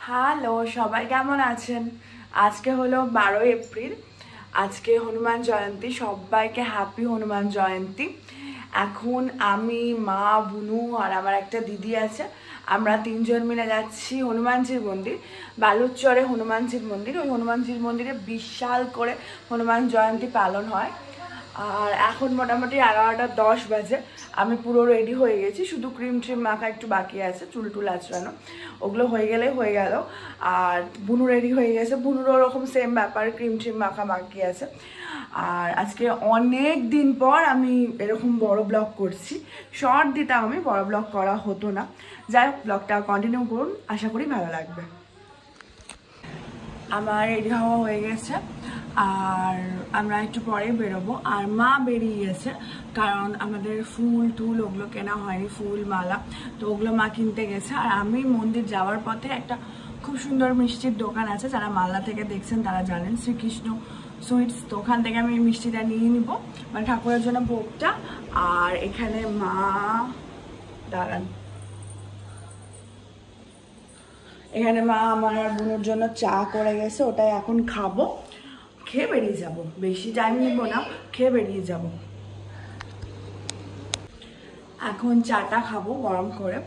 Hello, সবাই কেমন আছেন? আজকে হলো 12 এপ্রিল। আজকে হনুমান জয়ন্তী। সবাইকে হ্যাপি হনুমান জয়ন্তী। এখন আমি, মা, বুনু আর আমার একটা দিদি আছে, আমরা তিনজন মিলে যাচ্ছি হনুমানজির মন্দির, বালুচরে হনুমানজির মন্দির। ওই হনুমানজির মন্দিরে বিশাল করে হনুমান জয়ন্তী পালন হয়। আর এখন মোটামুটি 11:10 বাজে। আমি পুরো রেডি হয়ে গেছি, শুধু ক্রিম ট্রিম মাখা একটু বাকি আছে, চুল টুল আঁচড়ানো, ওগুলো হয়ে গেলেই হয়ে গেল। আর বুনু রেডি হয়ে গেছে, বুনুর ওরকম সেম ব্যাপার, ক্রিম ট্রিম মাখা বাকি আছে। আর আজকে অনেক দিন পর আমি এরকম বড় ব্লগ করছি। শর্ট দিতাম আমি, বড় ব্লগ করা হতো না। যাই হোক, ব্লগটা কন্টিনিউ করুন, আশা করি ভালো লাগবে। আমার রেডি হওয়া হয়ে গেছে আর আমরা একটু পরে বেরোবো। আর মা বেরিয়ে গেছে, কারণ আমাদের ফুল টুল ওগুলো কেনা হয়নি, ফুল মালা, তো ওগুলো মা কিনতে গেছে। আর আমি মন্দির যাওয়ার পথে একটা খুব সুন্দর মিষ্টির দোকান আছে, যারা মালদা থেকে দেখছেন তারা জানেন, শ্রীকৃষ্ণ সুইটস। তো ওখান থেকে আমি মিষ্টিটা নিয়ে নিব, মানে ঠাকুরের জন্য ভোগটা। আর এখানে মা দাঁড়ান, এখানে মা আমার আর বোনের জন্য চা করে গেছে, ওটাই এখন খাবো, খেয়ে বেরিয়ে যাব। বেশি টাইম নিব না, খেয়ে বেরিয়ে যাব। এখন চাটা খাবো গরম করে,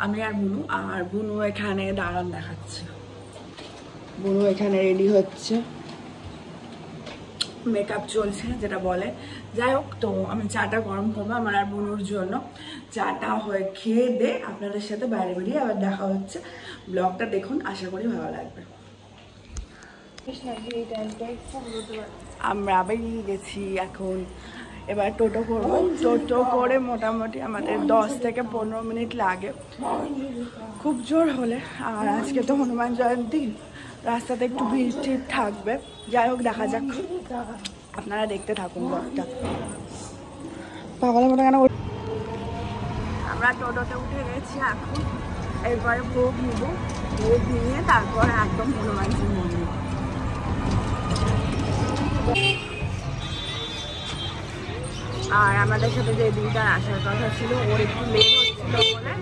আমি আর বুনু। আর বুনু এখানে দাঁড়ান দেখাচ্ছে, বুনু এখানে রেডি হচ্ছে, মেকআপ চলছে যেটা বলে। যাই হোক, তো আমি চাটা গরম করবো আমার আর বুনুর জন্য। চাটা হয়ে খেয়ে দে আপনাদের সাথে বাইরে বেরিয়ে আবার দেখা হচ্ছে। ব্লগটা দেখুন, আশা করি ভালো লাগবে। আমরা বেরিয়ে গেছি এখন, এবার টোটো করবো। টোটো করে মোটামুটি আমাদের 10 থেকে 15 মিনিট লাগে, খুব জোর হলে। আর আজকে তো হনুমান জয়ন্তী, রাস্তাতে একটু ভিড় টিড় থাকবে। যাই হোক, দেখা যাক, আপনারা দেখতে থাকুন ব্লগটা। পাগলের মতো কেন? আমরা টোটোতে উঠে গেছি এখন, এরপরে ভোগ নিব, ভোগ নিয়ে তারপর একদম হনুমানজির মন্দির। আর আমাদের সাথে যে দিদিটার আসার কথা ছিল, ওর একটু লেট হচ্ছিল বলে,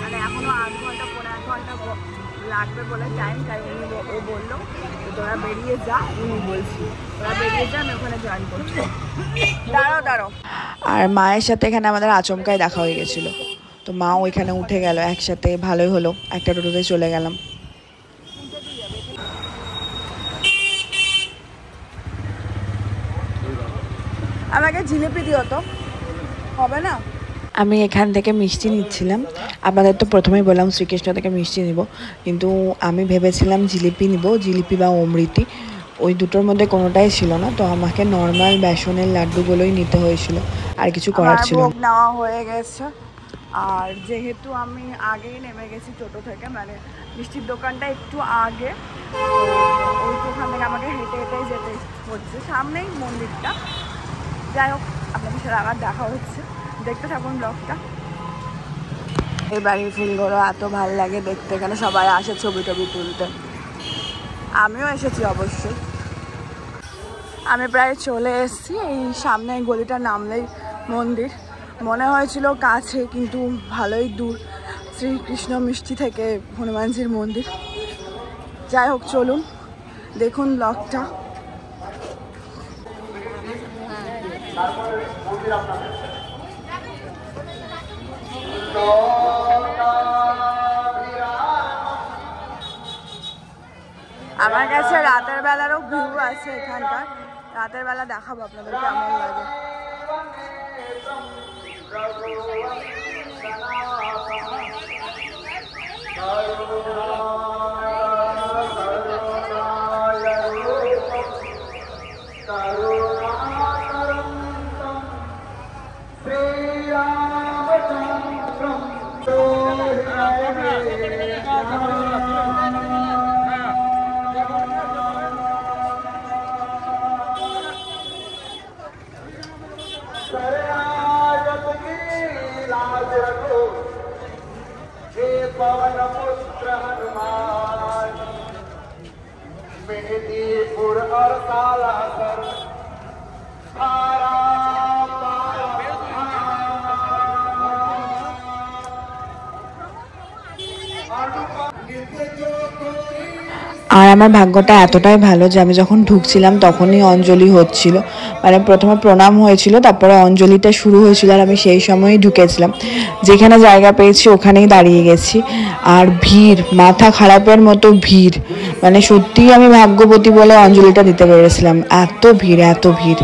মানে এখনো 8 ঘন্টা 1.5 ঘন্টা লাগবে বলে টাইম, তাই ও বললো তোরা বেরিয়ে যা। উনি বলছি তোরা বেরিয়ে যা, আমি ওখানে জয়েন করছি। দাঁড়াও। আর মায়ের সাথে এখানে আমাদের আচমকায় দেখা হয়ে গেছিল, তো মা ওইখানে উঠে গেল একসাথে, ভালোই হলো, একটা টোটোতে চলে গেলাম। আমাকে জিলিপি দিও তো, হবে না? আমি এখান থেকে মিষ্টি নিচ্ছিলাম। আপনাদের তো প্রথমেই বললাম শ্রীকৃষ্ণ থেকে মিষ্টি নিব, কিন্তু আমি ভেবেছিলাম জিলিপি নিব, জিলিপি বা অমৃতি, ওই দুটোর মধ্যে কোনোটাই ছিল না। তো আমাকে নর্মাল বেসনের লাড্ডুগুলোই নিতে হয়েছিল, আর কিছু করার ছিল না। নেওয়া হয়ে গেছে। আর যেহেতু আমি আগেই নেমে গেছি টোটো থেকে, মানে মিষ্টির দোকানটা একটু আগে, ওইখান থেকে আমাকে হেঁটে হেঁটেই যেতে হচ্ছে, সামনেই মন্দিরটা। যাই হোক, আপনাদের সাথে আবার দেখা হচ্ছে, দেখতে থাকুন ব্লগটা। এই বাড়ির ফুলগুলো এত ভালো লাগে দেখতে, এখানে সবাই আসে ছবি টবি তুলতে, আমিও এসেছি অবশ্যই। আমি প্রায় চলে এসেছি, এই সামনে গলিটা নামলেই মন্দির। মনে হয়েছিল কাছে, কিন্তু ভালোই দূর শ্রীকৃষ্ণ মিষ্টি থেকে হনুমানজির মন্দির। যাই হোক, চলুন দেখুন ব্লগটা। আমার কাছে রাতের বেলারও ভিউ আছে এখানকার, রাতের বেলা দেখাবো আপনাদের কেমন লাগে। पवन पुत्र हनुमान मेहदीपुर और सालासर धारा पारा আর আমার ভাগ্যটা এতটাই ভালো যে আমি যখন ঢুকছিলাম তখনই অঞ্জলি হচ্ছিল, মানে প্রথমে প্রণাম হয়েছিল, তারপরে অঞ্জলিটা শুরু হয়েছিল, আর আমি সেই সময়ই ঢুকেছিলাম। যেখানে জায়গা পেয়েছি ওখানেই দাঁড়িয়ে গেছি। আর ভিড়, মাথা খারাপের মতো ভিড়, মানে সত্যিই আমি ভাগ্যবতী বলে অঞ্জলিটা দিতে পেরেছিলাম। এত ভিড়, এত ভিড়।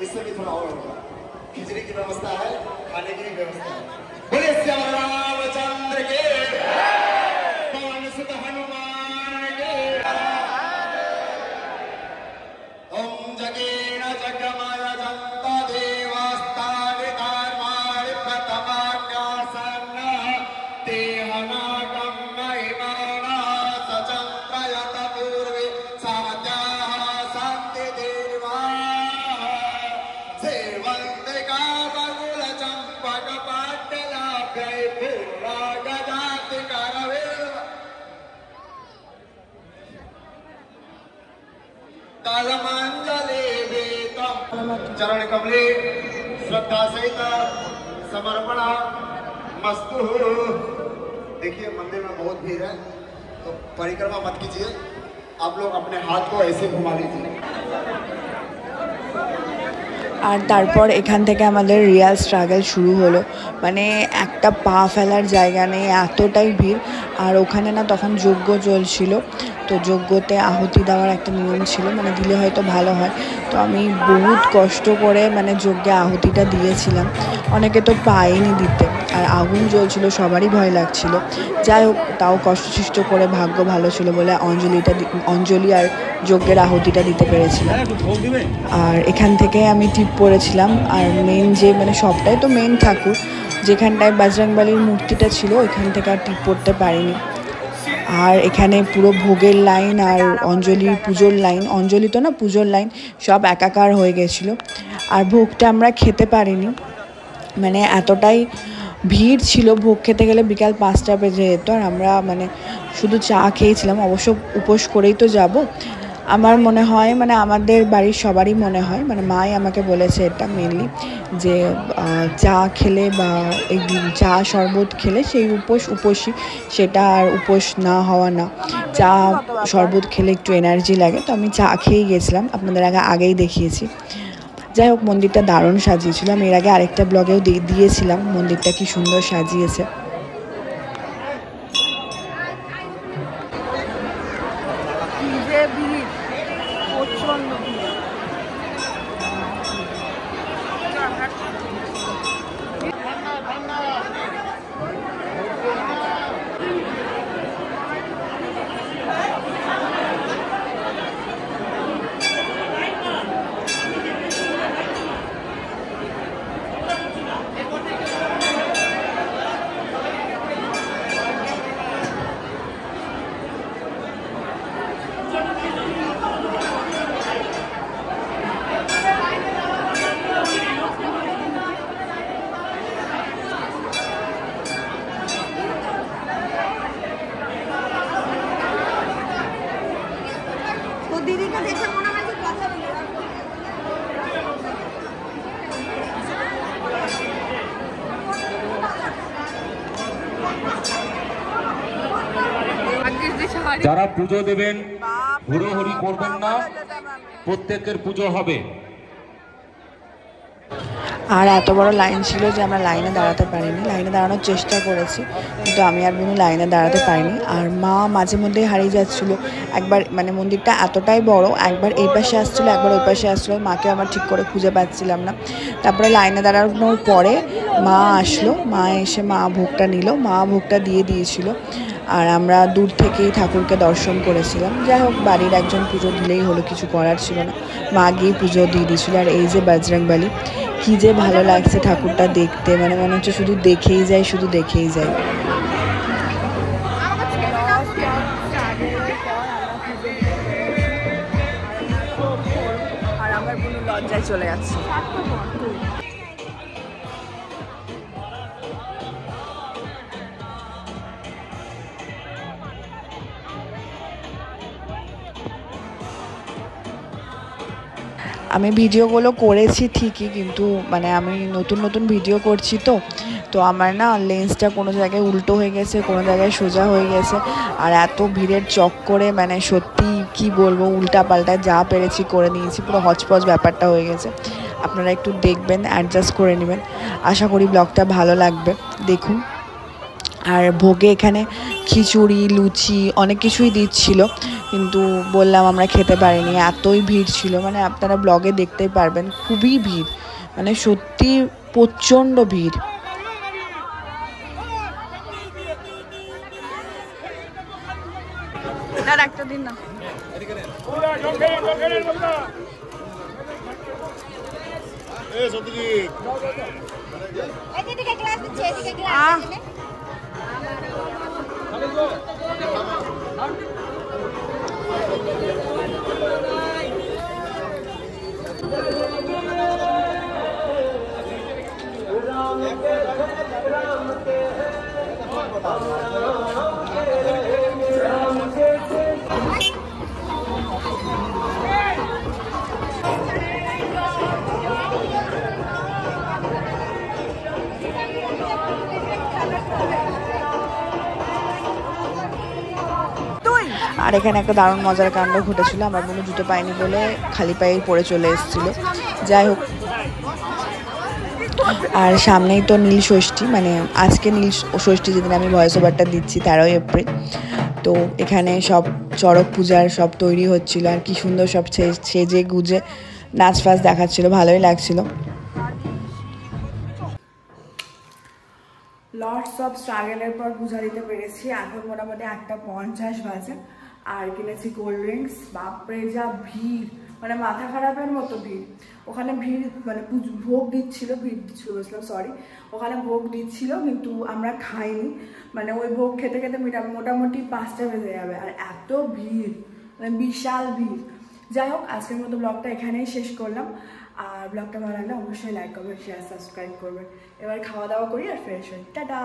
इससे भी थोड़ा और होगा। खिचड़ी की व्यवस्था है, खाने की भी व्यवस्था है। बोलिए श्याम रामचंद्र के, पवन सुत हनुमान के। ओम जगेन जगमय जन्ता देवास्तानि कर्माणि प्रथमान्यासन्न तेहनागं महिमाना सचन्द्रयत पूर्वे सात्याः सन्ति देवा सेवन्तिका बकुल चम्पक पाटलाभ्यै पूर्वागजाति करवेल कालमंजलि वेतम चरण कमले श्रद्धा सहित समर्पण मस्तु। देखिए मंदिर में बहुत भीड़ है, तो परिक्रमा मत कीजिए, आप लोग अपने हाथ को ऐसे घुमा लीजिए। আর তারপর এখান থেকে আমাদের রিয়াল স্ট্রাগল শুরু হলো, মানে একটা পা ফেলার জায়গা নেই, এতটাই ভিড়। আর ওখানে না তখন যজ্ঞ চলছিল, তো যজ্ঞতে আহুতি দেওয়ার একটা নিয়ম ছিল, মানে দিলে হয়তো ভালো হয়। তো আমি বহুত কষ্ট করে মানে যজ্ঞে আহুতিটা দিয়েছিলাম, অনেকে তো পায়নি দিতে, আর আগুন জ্বলছিল, সবারই ভয় লাগছিল। যাই হোক, তাও কষ্টসৃষ্ট করে ভাগ্য ভালো ছিল বলে অঞ্জলি আর যজ্ঞের আহুতিটা দিতে পেরেছিলাম। আর এখান থেকে আমি টিপ পরেছিলাম। আর মেন যে মানে সবটাই তো মেন ঠাকুর, যেখানটায় বজরংবলীর মূর্তিটা ছিল ওইখান থেকে আর টিপ পড়তে পারিনি। আর এখানে পুরো ভোগের লাইন আর অঞ্জলির পুজোর লাইন, অঞ্জলি তো না পুজোর লাইন, সব একাকার হয়ে গেছিলো। আর ভোগটা আমরা খেতে পারিনি, মানে এতটাই ভিড় ছিল, ভোগ খেতে গেলে বিকাল 5টা বেজে যেত। আর আমরা মানে শুধু চা খেয়েছিলাম, অবশ্য উপোস করেই তো যাব। আমার মনে হয়, মানে আমাদের বাড়ির সবারই মনে হয়, মানে মাই আমাকে বলেছে এটা মেনলি, যে চা খেলে বা এই চা শরবত খেলে সেই উপোসই, সেটা আর উপোস না হওয়া না। চা শরবত খেলে একটু এনার্জি লাগে, তো আমি চা খেয়েই গেছিলাম, আপনাদের আগেই দেখিয়েছি। যাই হোক, মন্দিরটা দারুণ সাজিয়েছিল, আমি এর আগে আরেকটা ব্লগেও দিয়েছিলাম মন্দিরটা কি সুন্দর সাজিয়েছে। যারা পুজো দেবেন হুড়োহুড়ি করবেন না, প্রত্যেকের পুজো হবে। আর এত বড় লাইন ছিল যে আমরা লাইনে দাঁড়াতে পারিনি, লাইনে দাঁড়ানোর চেষ্টা করেছি কিন্তু আমি আর বোনও লাইনে দাঁড়াতে পারিনি। আর মা মাঝে মধ্যেই হারিয়ে যাচ্ছিলো, একবার মানে মন্দিরটা এতটাই বড়, একবার এই পাশে আসছিলো একবার ওই পাশে আসছিলো, মাকে আমার ঠিক করে খুঁজে পাচ্ছিলাম না। তারপরে লাইনে দাঁড়ানোর পরে মা আসলো, মা এসে মা ভোগটা নিল, মা ভোগটা দিয়ে দিয়েছিল। আর আমরা দূর থেকেই ঠাকুরকে দর্শন করেছিলাম। যাই হোক, বাড়ির একজন পুজো দিলেই হলো, কিছু করার ছিল না, মা গিয়ে পুজো দিয়ে দিয়েছিল। আর এই যে বজরংবলী, কী যে ভালো লাগছে ঠাকুরটা দেখতে, মানে মনে হচ্ছে শুধু দেখেই যাই, শুধু দেখেই যাই। আর আমার কোনো লজ্জায় চলে যাচ্ছে। আমি ভিডিওগুলো করেছি ঠিকই, কিন্তু মানে আমি নতুন নতুন ভিডিও করছি তো আমার না লেন্সটা কোনো জায়গায় উল্টো হয়ে গেছে, কোনো জায়গায় সোজা হয়ে গেছে। আর এত ভিড়ের চক্করে মানে সত্যি কি বলবো, উল্টা পাল্টা যা পেরেছি করে নিয়েছি, পুরো হচপচ ব্যাপারটা হয়ে গেছে। আপনারা একটু দেখবেন, অ্যাডজাস্ট করে নেবেন। আশা করি ব্লগটা ভালো লাগবে, দেখুন। আর ভোগে এখানে খিচুড়ি, লুচি অনেক কিছুই দিচ্ছিল, কিন্তু বললাম আমরা খেতে পারিনি, এতই ভিড় ছিল। মানে আপনারা ব্লগে দেখতেই পারবেন, খুবই ভিড়, মানে সত্যি প্রচণ্ড ভিড়। একটা দিন না আর এখানে একটা দারুণ মজার কাণ্ড ঘটেছিল। আমার বোন জুতো পায়নি বলে খালি পায়ে পরে চলে এসেছিল। যাই হোক, আর সামনেই তো নীল ষষ্ঠী, মানে আজকে নীল ষষ্ঠী, যেদিন আমি ভয়েস ওভারটা দিচ্ছি 13ই এপ্রিল। তো এখানে সব চড়ক পূজার সব তৈরি হচ্ছিল, আর কি সুন্দর সব সেজে গুজে নাচ ফাচ দেখাচ্ছিল, ভালোই লাগছিল। লটস অফ স্ট্রাগলের পর পূজা দিতে পেরেছি। এখন মোটামুটি 1:50 বাজে, আর কিনেছি কোল্ড ড্রিঙ্কস। বাপরে যা ভিড়, মানে মাথা খারাপের মতো ভিড়। ওখানে ভিড় মানে ভোগ দিচ্ছিল, বলছিলাম সরি, ওখানে ভোগ দিচ্ছিল, কিন্তু আমরা খাইনি। মানে ওই ভোগ খেতে খেতে মোটামুটি 5টা বেজে যাবে, আর এত ভিড়, মানে বিশাল ভিড়। যাই হোক, আজকের মতো ব্লগটা এখানেই শেষ করলাম। আর ব্লগটা ভালো লাগলে অবশ্যই লাইক করবেন, শেয়ার, সাবস্ক্রাইব করবেন। এবার খাওয়া দাওয়া করি আর ফ্রেশ হই। টাটা।